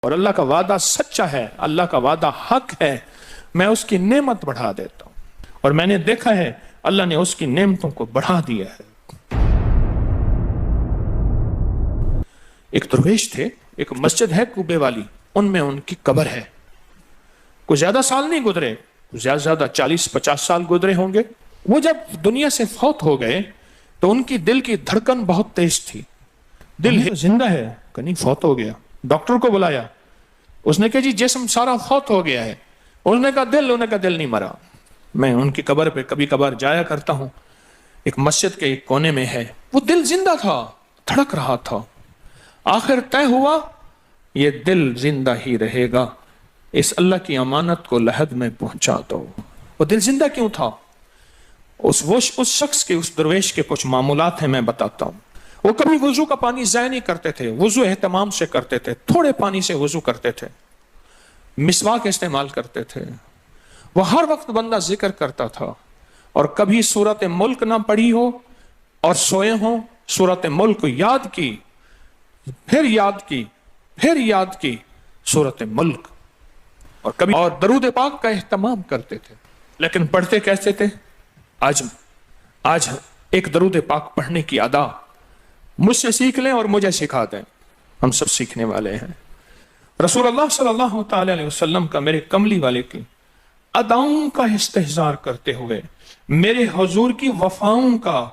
اور اللہ کا وعدہ سچا ہے، اللہ کا وعدہ حق ہے، میں اس کی نعمت بڑھا دیتا ہوں، اور میں نے دیکھا ہے اللہ نے اس کی نعمتوں کو بڑھا دیا ہے۔ ایک درویش تھے، ایک مسجد ہے کوبے والی، ان میں ان کی قبر ہے۔ کوئی زیادہ سال نہیں گزرے، زیادہ زیادہ 40-50 سال گزرے ہوں گے۔ وہ جب دنیا سے فوت ہو گئے تو ان کی دل کی دھڑکن بہت تیز تھی، دل زندہ ہے کہ نہیں فوت ہو گیا۔ ڈاکٹر کو بلایا، اس نے کہا جی جسم سارا فوت ہو گیا ہے۔ اس نے کہا دل، انہوں نے کہا دل نہیں مرا۔ میں ان کی قبر پہ کبھی کبھار جایا کرتا ہوں، ایک مسجد کے ایک کونے میں ہے، وہ دل زندہ تھا، دھڑک رہا تھا۔ آخر طے ہوا یہ دل زندہ ہی رہے گا، اس اللہ کی امانت کو لحد میں پہنچا دو۔ وہ دل زندہ کیوں تھا؟ اس شخص کے، اس درویش کے کچھ معمولات ہیں، میں بتاتا ہوں۔ وہ کبھی وضو کا پانی ضائع نہیں کرتے تھے، وضو اہتمام سے کرتے تھے، تھوڑے پانی سے وضو کرتے تھے، مسواک استعمال کرتے تھے۔ وہ ہر وقت بندہ ذکر کرتا تھا، اور کبھی سورۃ ملک نہ پڑھی ہو اور سوئے ہوں، سورۃ ملک یاد کی، پھر یاد کی، پھر یاد کی سورۃ ملک، اور کبھی اور درود پاک کا اہتمام کرتے تھے۔ لیکن پڑھتے کیسے تھے؟ آج ایک درود پاک پڑھنے کی ادا مجھ سے سیکھ لیں اور مجھے سکھا دیں، ہم سب سیکھنے والے ہیں۔ رسول اللہ صلی اللہ تعالی علیہ وسلم کا، میرے کملی والے کی اداؤں کا استحضار کرتے ہوئے، میرے حضور کی وفاؤں کا،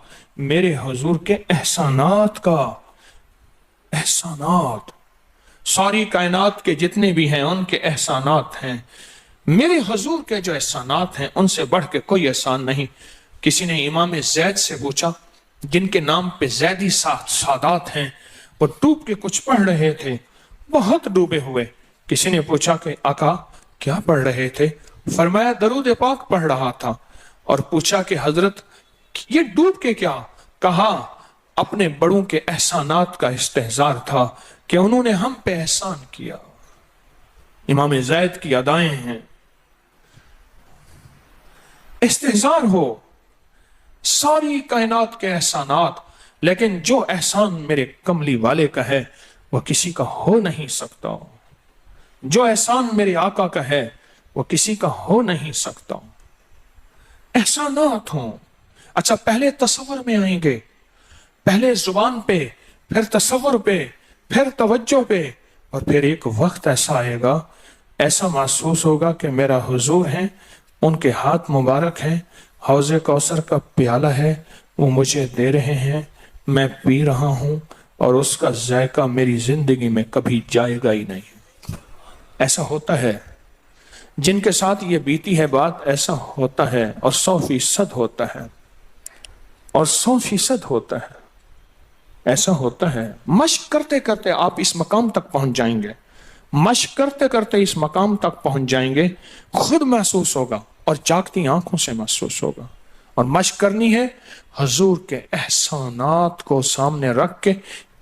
میرے حضور کے احسانات کا، احسانات ساری کائنات کے جتنے بھی ہیں ان کے احسانات ہیں۔ میرے حضور کے جو احسانات ہیں ان سے بڑھ کے کوئی احسان نہیں۔ کسی نے امام زید سے پوچھا، جن کے نام پہ زیدی سادات ہیں، وہ ڈوب کے کچھ پڑھ رہے تھے، بہت ڈوبے ہوئے۔ کسی نے پوچھا کہ آقا کیا پڑھ رہے تھے؟ فرمایا درود پاک پڑھ رہا تھا۔ اور پوچھا کہ حضرت یہ ڈوب کے کیا؟ کہا اپنے بڑوں کے احسانات کا استحضار تھا کہ انہوں نے ہم پہ احسان کیا۔ امام زید کی ادائیں ہیں، استحضار ہو ساری کائنات کے احسانات، لیکن جو احسان میرے کملی والے کا ہے وہ کسی کا ہو نہیں سکتا، جو احسان میرے آقا کا ہے وہ کسی کا ہو نہیں سکتا۔ احسانات ہوں۔ اچھا، پہلے تصور میں آئیں گے، پہلے زبان پہ، پھر تصور پہ، پھر توجہ پہ، اور پھر ایک وقت ایسا آئے گا، ایسا محسوس ہوگا کہ میرا حضور ہے، ان کے ہاتھ مبارک ہیں، حوض کوثر کا پیالہ ہے، وہ مجھے دے رہے ہیں، میں پی رہا ہوں، اور اس کا ذائقہ میری زندگی میں کبھی جائے گا ہی نہیں۔ ایسا ہوتا ہے، جن کے ساتھ یہ بیتی ہے بات، ایسا ہوتا ہے، اور 100% ہوتا ہے، اور 100% ہوتا ہے، ایسا ہوتا ہے۔ مشق کرتے کرتے آپ اس مقام تک پہنچ جائیں گے، مشق کرتے کرتے اس مقام تک پہنچ جائیں گے، خود محسوس ہوگا اور جاگتی آنکھوں سے محسوس ہوگا۔ اور مشق کرنی ہے حضور کے احسانات کو سامنے رکھ کے۔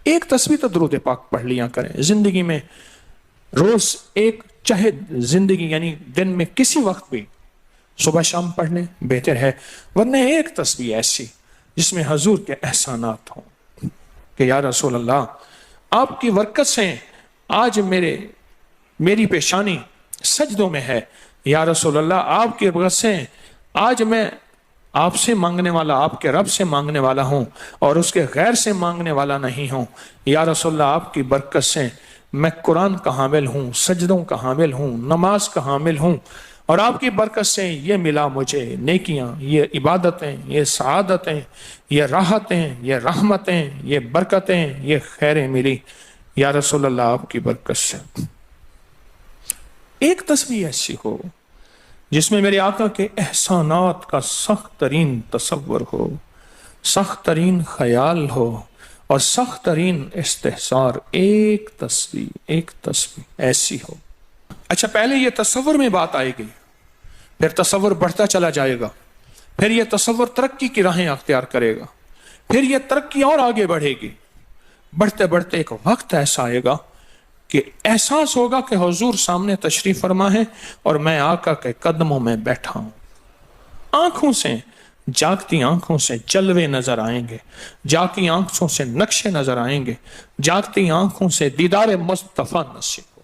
ایک تصویر تو درود پاک پڑھ لیا کریں زندگی میں، روز ایک، چاہے زندگی یعنی دن میں کسی وقت بھی صبح شام پڑھ لیں، بہتر ہے، ورنہ ایک تصویر ایسی جس میں حضور کے احسانات ہوں کہ یا رسول اللہ آپ کی برکت سے آج میری پیشانی سجدوں میں ہے، یا رسول اللہ آپ کی برکت سے آج میں آپ سے مانگنے والا، آپ کے رب سے مانگنے والا ہوں، اور اس کے غیر سے مانگنے والا نہیں ہوں۔ یا رسول اللہ آپ کی برکت سے میں قرآن کا حامل ہوں، سجدوں کا حامل ہوں، نماز کا حامل ہوں، اور آپ کی برکت سے یہ ملا مجھے نیکیاں، یہ عبادتیں، یہ سعادتیں، یہ راحتیں، یہ رحمتیں، یہ برکتیں، یہ خیریں ملی یا رسول اللہ آپ کی برکت سے۔ ایک تصویر ایسی ہو جس میں میرے آقا کے احسانات کا سخت ترین تصور ہو، سخت ترین خیال ہو، اور سخت ترین استحضار۔ ایک تصویر ایسی ہو۔ اچھا، پہلے یہ تصور میں بات آئے گی، پھر تصور بڑھتا چلا جائے گا، پھر یہ تصور ترقی کی راہیں اختیار کرے گا، پھر یہ ترقی اور آگے بڑھے گی۔ بڑھتے بڑھتے ایک وقت ایسا آئے گا کہ احساس ہوگا کہ حضور سامنے تشریف فرما ہے اور میں آقا کے قدموں میں بیٹھا ہوں۔ آنکھوں سے، جاگتی آنکھوں سے جلوے نظر آئیں گے، جاگتی آنکھوں سے نقشے نظر آئیں گے، جاگتی آنکھوں سے دیدار مصطفیٰ نصیب ہو۔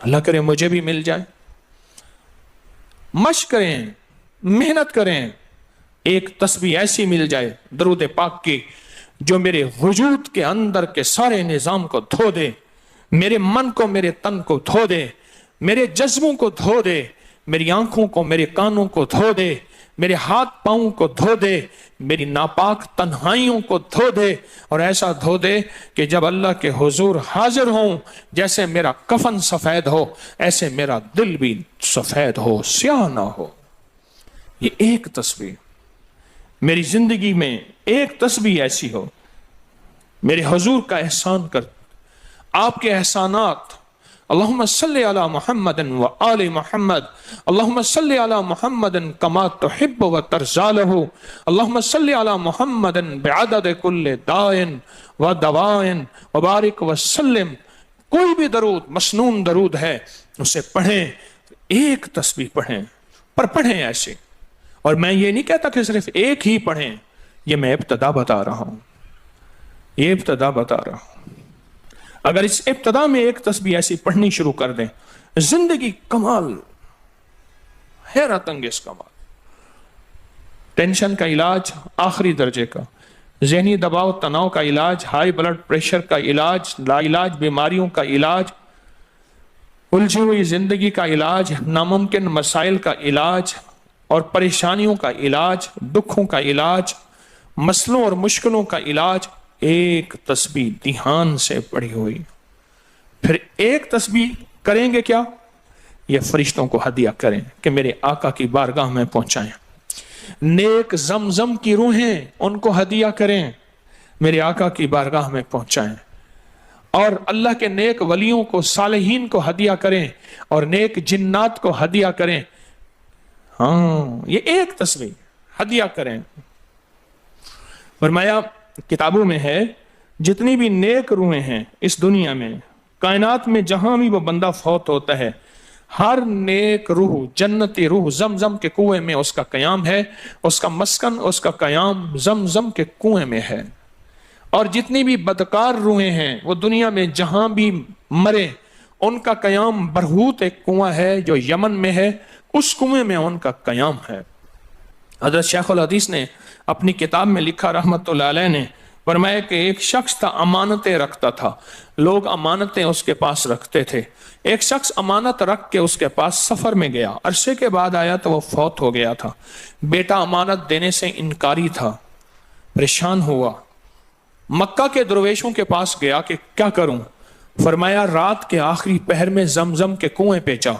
اللہ کرے مجھے بھی مل جائے. مشق کریں, محنت کریں, ایک تسبیح ایسی مل جائے درود پاک کی جو میرے وجود کے اندر کے سارے نظام کو دھو دے, میرے من کو, میرے تن کو دھو دے, میرے جذبوں کو دھو دے, میری آنکھوں کو, میرے کانوں کو دھو دے, میرے ہاتھ پاؤں کو دھو دے, میری ناپاک تنہائیوں کو دھو دے, اور ایسا دھو دے کہ جب اللہ کے حضور حاضر ہوں جیسے میرا کفن سفید ہو ایسے میرا دل بھی سفید ہو, سیاہ نہ ہو. یہ ایک تسبیح میری زندگی میں, ایک تسبیح ایسی ہو. میرے حضور کا احسان کر, آپ کے احسانات, اللہم صلی علی محمد و آل محمد, اللہم صلی علی محمد کما تحب و ترضى له, اللہم صلی علی محمد بعدد کل دائن و دوائن وبارک وسلم. کوئی بھی درود, مسنون درود ہے, اسے پڑھیں, ایک تسبیح پڑھیں, پر پڑھیں ایسے. اور میں یہ نہیں کہتا کہ صرف ایک ہی پڑھیں, یہ میں ابتدا بتا رہا ہوں, یہ ابتدا بتا رہا ہوں. اگر اس ابتدا میں ایک تسبیح ایسی پڑھنی شروع کر دیں, زندگی کمال, حیرت انگیز کمال. ٹینشن کا علاج آخری درجے کا, ذہنی دباؤ تناؤ کا علاج, ہائی بلڈ پریشر کا علاج, لا علاج بیماریوں کا علاج, الجھی ہوئی زندگی کا علاج, ناممکن مسائل کا علاج اور پریشانیوں کا علاج, دکھوں کا علاج, مسئلوں اور مشکلوں کا علاج, ایک تسبیح دھیان سے پڑھی ہوئی. پھر ایک تسبیح کریں گے کیا, یہ فرشتوں کو ہدیہ کریں کہ میرے آقا کی بارگاہ میں پہنچائیں. نیک زمزم کی روحیں ان کو ہدیہ کریں, میرے آقا کی بارگاہ میں پہنچائیں. اور اللہ کے نیک ولیوں کو, صالحین کو ہدیہ کریں, اور نیک جنات کو ہدیہ کریں. ہاں, یہ ایک تسبیح ہدیہ کریں. فرمایا کتابوں میں ہے جتنی بھی نیک روحیں ہیں اس دنیا میں, کائنات میں جہاں بھی وہ بندہ فوت ہوتا ہے, ہر نیک روح, جنتی روح زمزم کے کنویں میں اس کا قیام ہے, اس کا مسکن, اس کا قیام زمزم کے کنویں میں ہے. اور جتنی بھی بدکار روحیں ہیں وہ دنیا میں جہاں بھی مرے, ان کا قیام برہوت ایک کنواں ہے جو یمن میں ہے, اس کنویں میں ان کا قیام ہے. حضرت شیخ الحدیث نے اپنی کتاب میں لکھا رحمت اللہ علیہ نے, فرمایا کہ ایک شخص تھا امانتیں رکھتا تھا, لوگ امانتیں اس کے پاس رکھتے تھے. ایک شخص امانت رکھ کے اس کے پاس سفر میں گیا, عرصے کے بعد آیا تو وہ فوت ہو گیا تھا. بیٹا امانت دینے سے انکاری تھا, پریشان ہوا, مکہ کے درویشوں کے پاس گیا کہ کیا کروں. فرمایا رات کے آخری پہر میں زمزم کے کنویں پہ جا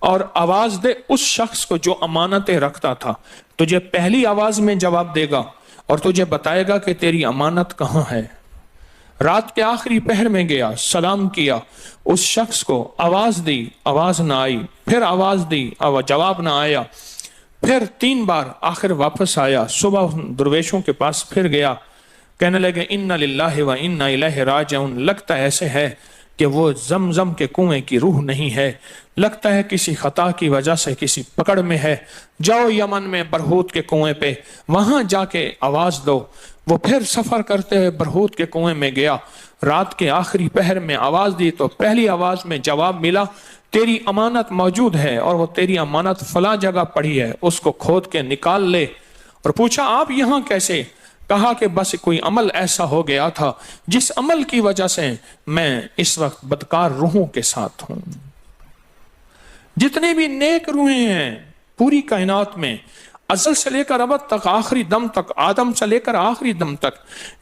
اور آواز دے اس شخص کو جو امانتیں رکھتا تھا, تجھے پہلی آواز میں جواب دے گا اور تجھے بتائے گا کہ تیری امانت کہاں ہے. رات کے آخری پہر میں گیا, سلام کیا, اس شخص کو آواز دی, آواز نہ آئی, پھر آواز دی, جواب نہ آیا, پھر 3 بار, آخر واپس آیا. صبح درویشوں کے پاس پھر گیا, کہنے لگے انا للہ و انا الیہ راجعون, لگتا ایسے ہے کہ وہ زمزم کے کنویں کی روح نہیں ہے, لگتا ہے کسی خطا کی وجہ سے کسی پکڑ میں ہے, جاؤ یمن میں برہوت کے کنویں پہ, وہاں جا کے آواز دو. وہ پھر سفر کرتے ہوئے برہوت کے کنویں میں گیا, رات کے آخری پہر میں آواز دی تو پہلی آواز میں جواب ملا, تیری امانت موجود ہے اور وہ تیری امانت فلاں جگہ پڑی ہے, اس کو کھود کے نکال لے. اور پوچھا آپ یہاں کیسے؟ کہا کہ بس کوئی عمل ایسا ہو گیا تھا جس عمل کی وجہ سے میں اس وقت بدکار روحوں کے ساتھ ہوں. جتنے بھی نیک روحیں ہیں پوری کائنات میں, ازل سے لے کر ابد تک, آخری دم تک, آدم سے لے کر آخری دم تک,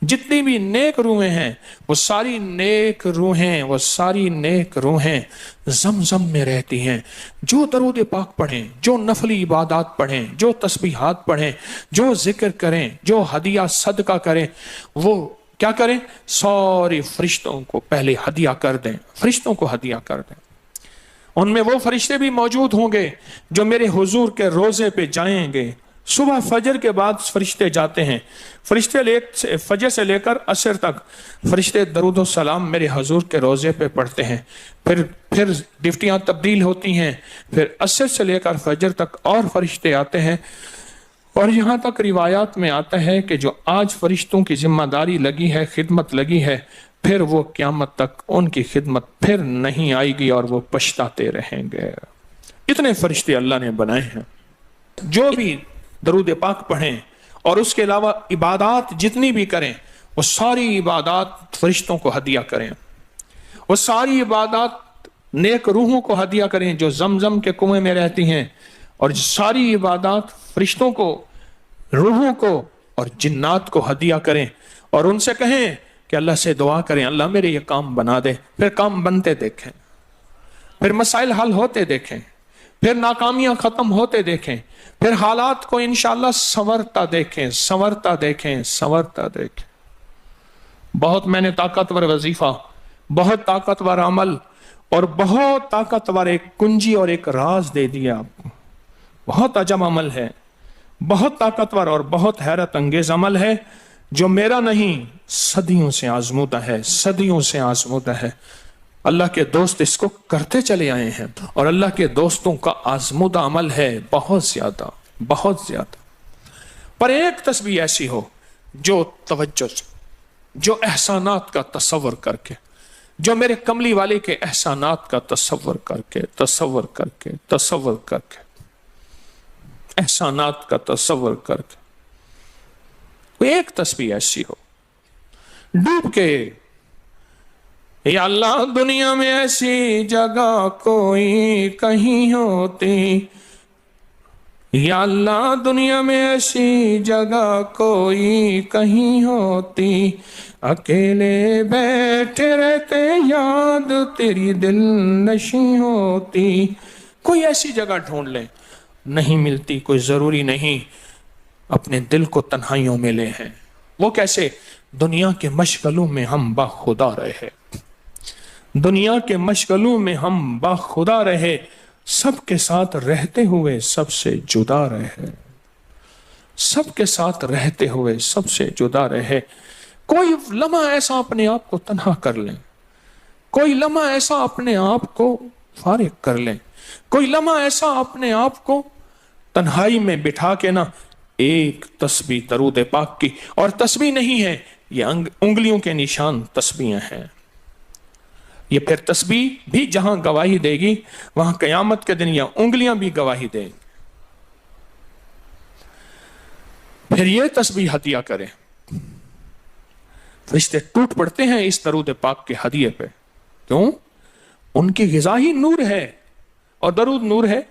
جتنی بھی نیک روحیں ہیں وہ ساری نیک روحیں, وہ ساری نیک روحیں زمزم میں رہتی ہیں. جو درود پاک پڑھیں, جو نفلی عبادات پڑھیں, جو تسبیحات پڑھیں, جو ذکر کریں, جو ہدیہ صدقہ کریں, وہ کیا کریں, ساری فرشتوں کو پہلے ہدیہ کر دیں, فرشتوں کو ہدیہ کر دیں. ان میں وہ فرشتے بھی موجود ہوں گے جو میرے حضور کے روزے پہ جائیں گے. صبح فجر کے بعد فرشتے جاتے ہیں, فرشتے فجر سے لے کر عصر تک فرشتے درود و سلام میرے حضور کے روزے پہ پڑھتے ہیں. پھر ڈیوٹیاں تبدیل ہوتی ہیں, پھر عصر سے لے کر فجر تک اور فرشتے آتے ہیں. اور یہاں تک روایات میں آتا ہے کہ جو آج فرشتوں کی ذمہ داری لگی ہے, خدمت لگی ہے, پھر وہ قیامت تک ان کی خدمت پھر نہیں آئے گی اور وہ پچھتاتے رہیں گے۔ اتنے فرشتے اللہ نے بنائے ہیں، جو بھی درود پاک پڑھیں اور اس کے علاوہ عبادات جتنی بھی کریں، وہ ساری عبادات فرشتوں کو ہدیہ کریں، وہ ساری عبادات نیک روحوں کو ہدیہ کریں جو زمزم کے کنویں میں رہتی ہیں، اور ساری عبادات فرشتوں کو، روحوں کو اور جنات کو ہدیہ کریں، اور ان سے کہیں کہ اللہ سے دعا کریں اللہ میرے یہ کام بنا دے۔ پھر کام بنتے دیکھیں، پھر مسائل حل ہوتے دیکھیں، پھر ناکامیاں ختم ہوتے دیکھیں، پھر حالات کو انشاءاللہ سنورتا دیکھیں، سنورتا دیکھیں، سنورتا دیکھیں۔ بہت میں نے طاقتور وظیفہ، بہت طاقتور عمل اور بہت طاقتور ایک کنجی اور ایک راز دے دیا آپ کو۔ بہت عجب عمل ہے، بہت طاقتور اور بہت حیرت انگیز عمل ہے، جو میرا نہیں، صدیوں سے آزمودہ ہے، صدیوں سے آزمودہ ہے۔ اللہ کے دوست اس کو کرتے چلے آئے ہیں، اور اللہ کے دوستوں کا آزمودہ عمل ہے بہت زیادہ، بہت زیادہ۔ پر ایک تسبیح ایسی ہو جو توجہ سے، جو احسانات کا تصور کر کے، جو میرے کملی والے کے احسانات کا تصور کر کے، تصور کر کے، تصور کر کے، احسانات کا تصور کر کے، کوئی ایک تسبیح ایسی ہو ڈوب کے، یا اللہ دنیا میں ایسی جگہ کوئی کہیں ہوتی، یا اللہ دنیا میں ایسی جگہ کوئی کہیں ہوتی، اکیلے بیٹھے رہتے یاد تیری دل نشیں ہوتی۔ کوئی ایسی جگہ ڈھونڈ لیں، نہیں ملتی کوئی ضروری نہیں اپنے دل کو تنہائیوں میں لے ہیں۔ وہ کیسے؟ دنیا کے مشغلوں میں ہم باخدا رہے، دنیا کے مشغلوں میں ہم باخدا رہے، سب کے ساتھ رہتے ہوئے سب سے جدا رہے، سب کے ساتھ رہتے ہوئے سب سے جدا رہے۔ کوئی لمحہ ایسا اپنے آپ کو تنہا کر لیں، کوئی لمحہ ایسا اپنے آپ کو فارغ کر لیں، کوئی لمحہ ایسا اپنے آپ کو تنہائی میں بٹھا کے نا ایک تسبیح درود پاک کی، اور تسبیح نہیں ہے یہ انگلیوں کے نشان تسبیحیں ہیں۔ یہ پھر تسبیح بھی جہاں گواہی دے گی وہاں قیامت کے دن یہ انگلیاں بھی گواہی دیں گی۔ پھر یہ تسبیح ہدیہ کریں، فرشتے ٹوٹ پڑتے ہیں اس درود پاک کے ہدیے پہ۔ کیوں؟ ان کی غذا ہی نور ہے، اور درود نور ہے۔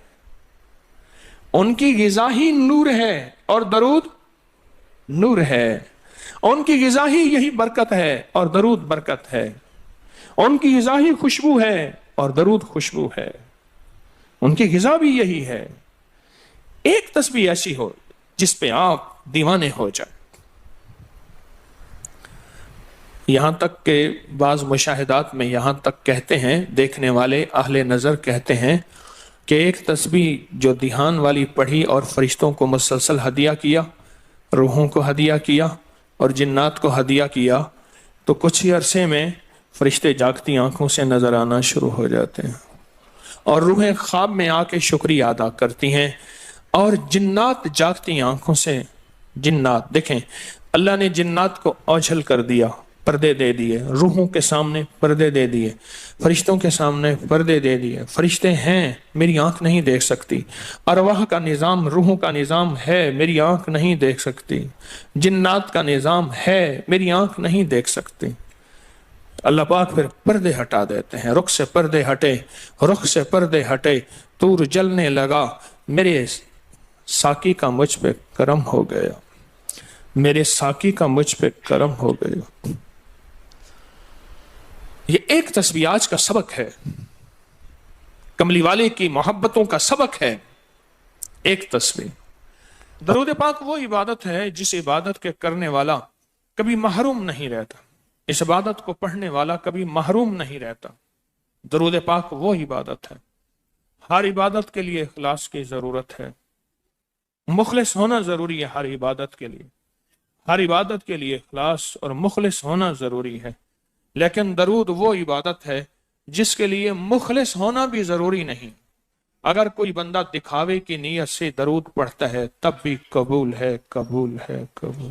ان کی غذا ہی نور ہے اور درود نور ہے۔ ان کی غذا ہی یہی برکت ہے اور درود برکت ہے۔ ان کی غذا ہی خوشبو ہے اور درود خوشبو ہے۔ ان کی غذا بھی یہی ہے۔ ایک تسبیح ایسی ہو جس پہ آپ دیوانے ہو جائیں۔ یہاں تک کہ بعض مشاہدات میں یہاں تک کہتے ہیں، دیکھنے والے اہل نظر کہتے ہیں کہ ایک تسبیح جو دھیان والی پڑھی اور فرشتوں کو مسلسل ہدیہ کیا، روحوں کو ہدیہ کیا اور جنات کو ہدیہ کیا، تو کچھ ہی عرصے میں فرشتے جاگتی آنکھوں سے نظر آنا شروع ہو جاتے ہیں، اور روحیں خواب میں آ کے شکریہ ادا کرتی ہیں، اور جنات جاگتی آنکھوں سے، جنات دیکھیں اللہ نے جنات کو اوجھل کر دیا، پردے دے دیے، روحوں کے سامنے پردے دے دیے، فرشتوں کے سامنے پردے دے دیے۔ فرشتے ہیں، میری آنکھ نہیں دیکھ سکتی، ارواح کا نظام، روحوں کا نظام ہے، میری آنکھ نہیں دیکھ سکتی، جنات کا نظام ہے، میری آنکھ نہیں دیکھ سکتی۔ اللہ پاک پھر پردے ہٹا دیتے ہیں، رخ سے پردے ہٹے، رخ سے پردے ہٹے، طور جلنے لگا، میرے ساقی کا مجھ پہ کرم ہو گیا، میرے ساقی کا مجھ پہ کرم ہو گیا۔ یہ ایک تسبیح آج کا سبق ہے، کملی والے کی محبتوں کا سبق ہے، ایک تسبیح۔ درود پاک وہ عبادت ہے جس عبادت کے کرنے والا کبھی محروم نہیں رہتا، اس عبادت کو پڑھنے والا کبھی محروم نہیں رہتا۔ درود پاک وہ عبادت ہے، ہر عبادت کے لیے اخلاص کی ضرورت ہے، مخلص ہونا ضروری ہے۔ ہر عبادت کے لیے، ہر عبادت کے لیے اخلاص اور مخلص ہونا ضروری ہے، لیکن درود وہ عبادت ہے جس کے لیے مخلص ہونا بھی ضروری نہیں۔ اگر کوئی بندہ دکھاوے کی نیت سے درود پڑھتا ہے تب بھی قبول ہے، قبول ہے، قبول۔